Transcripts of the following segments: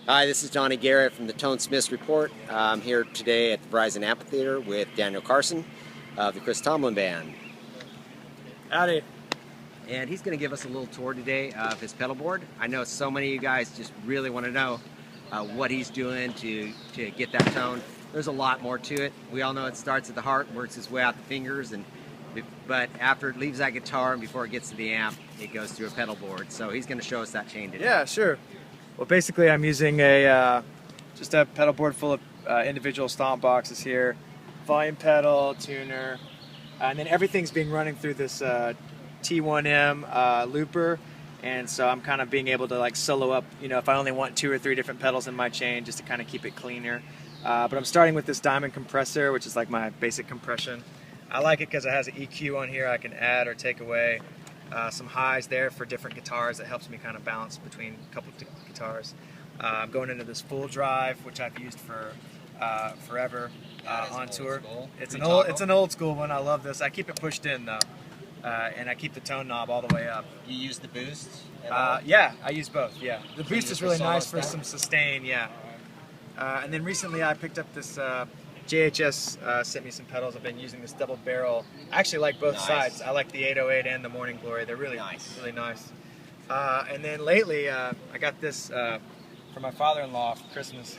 Hi, this is Donnie Garrett from the Tone Smiths Report. I'm here today at the Verizon Amphitheater with Daniel Carson of the Chris Tomlin Band. Howdy. And he's going to give us a little tour today of his pedal board. I know so many of you guys just really want to know what he's doing to get that tone. There's a lot more to it. We all know it starts at the heart, works its way out the fingers, but after it leaves that guitar and before it gets to the amp, it goes through a pedal board. So he's going to show us that chain today. Yeah, sure. Well, basically I'm using just a pedal board full of individual stomp boxes here, volume pedal, tuner, and then everything's being running through this T1M looper, and so I'm kind of being able to like solo up, you know, if I only want 2 or 3 different pedals in my chain, just to kind of keep it cleaner. But I'm starting with this diamond compressor, which is like my basic compression. I like it because it has an EQ on here I can add or take away. Some highs there for different guitars that helps me kind of balance between a couple of guitars. I'm going into this Fulldrive, which I've used for forever on tour. It's an old school one. I love this. I keep it pushed in though, and I keep the tone knob all the way up. You use the boost? Yeah, I use both. Yeah, the boost is really nice for some sustain. Yeah, and then recently I picked up this. JHS sent me some pedals. I've been using this double barrel. I actually like both sides. I like the 808 and the Morning Glory. They're really nice. Really nice. And then lately, I got this for my father-in-law for Christmas,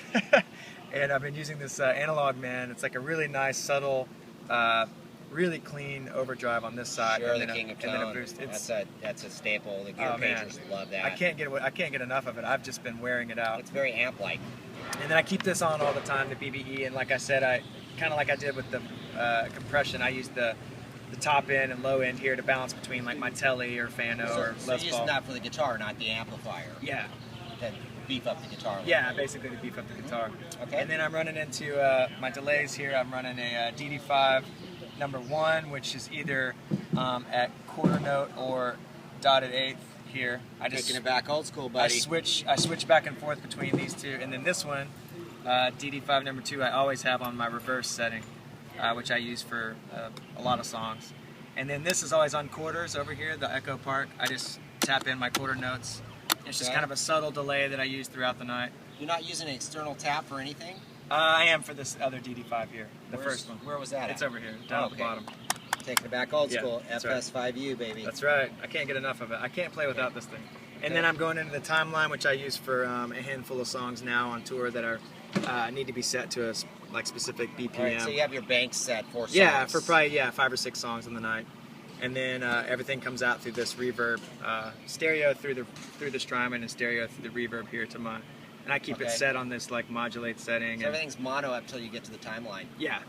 and I've been using this Analogman. It's like a really nice, subtle, really clean overdrive on this side, Sure, and, the then king of and then a tone. boost. That's a staple. The gear painters love that. I can't get enough of it. I've just been wearing it out. It's very amp-like. And then I keep this on all the time, the BBE, and like I said, I kind of like I did with the compression, I use the top end and low end here to balance between like my Telly or Fano or Les Paul. So you're using that for the guitar, not the amplifier? Yeah. To beef up the guitar? Yeah, basically to beef up the guitar. Okay. And then I'm running into my delays here. I'm running a DD5 number 1, which is either at quarter note or dotted eighth. Here, Taking it back old school, buddy. I switch back and forth between these two, and then this one, DD5 number 2, I always have on my reverse setting, which I use for a lot of songs. And then this is always on quarters over here, the Echo Park. I just tap in my quarter notes. It's just kind of a subtle delay that I use throughout the night. You're not using an external tap for anything? I am for this other DD5 here, first one. Where was that? It's over here, down at the bottom. Taking it back old school, that's FS5U, baby. That's right. I can't get enough of it. I can't play without this thing. And then I'm going into the timeline, which I use for a handful of songs now on tour that are need to be set to a like specific BPM. Right, so you have your bank set for songs. Yeah, for probably 5 or 6 songs in the night. And then everything comes out through this reverb, stereo through the Strymon and stereo through the reverb here to mine. And I keep it set on this like modulate setting. So everything's mono up till you get to the timeline. Yeah.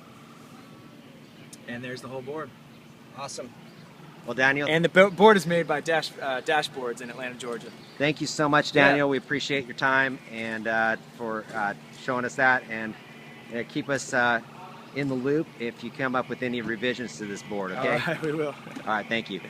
And there's the whole board. Awesome. Well, Daniel. And the board is made by Dashboards in Atlanta, Georgia. Thank you so much, Daniel. We appreciate your time and for showing us that. And keep us in the loop if you come up with any revisions to this board, okay? All right, we will. All right, thank you.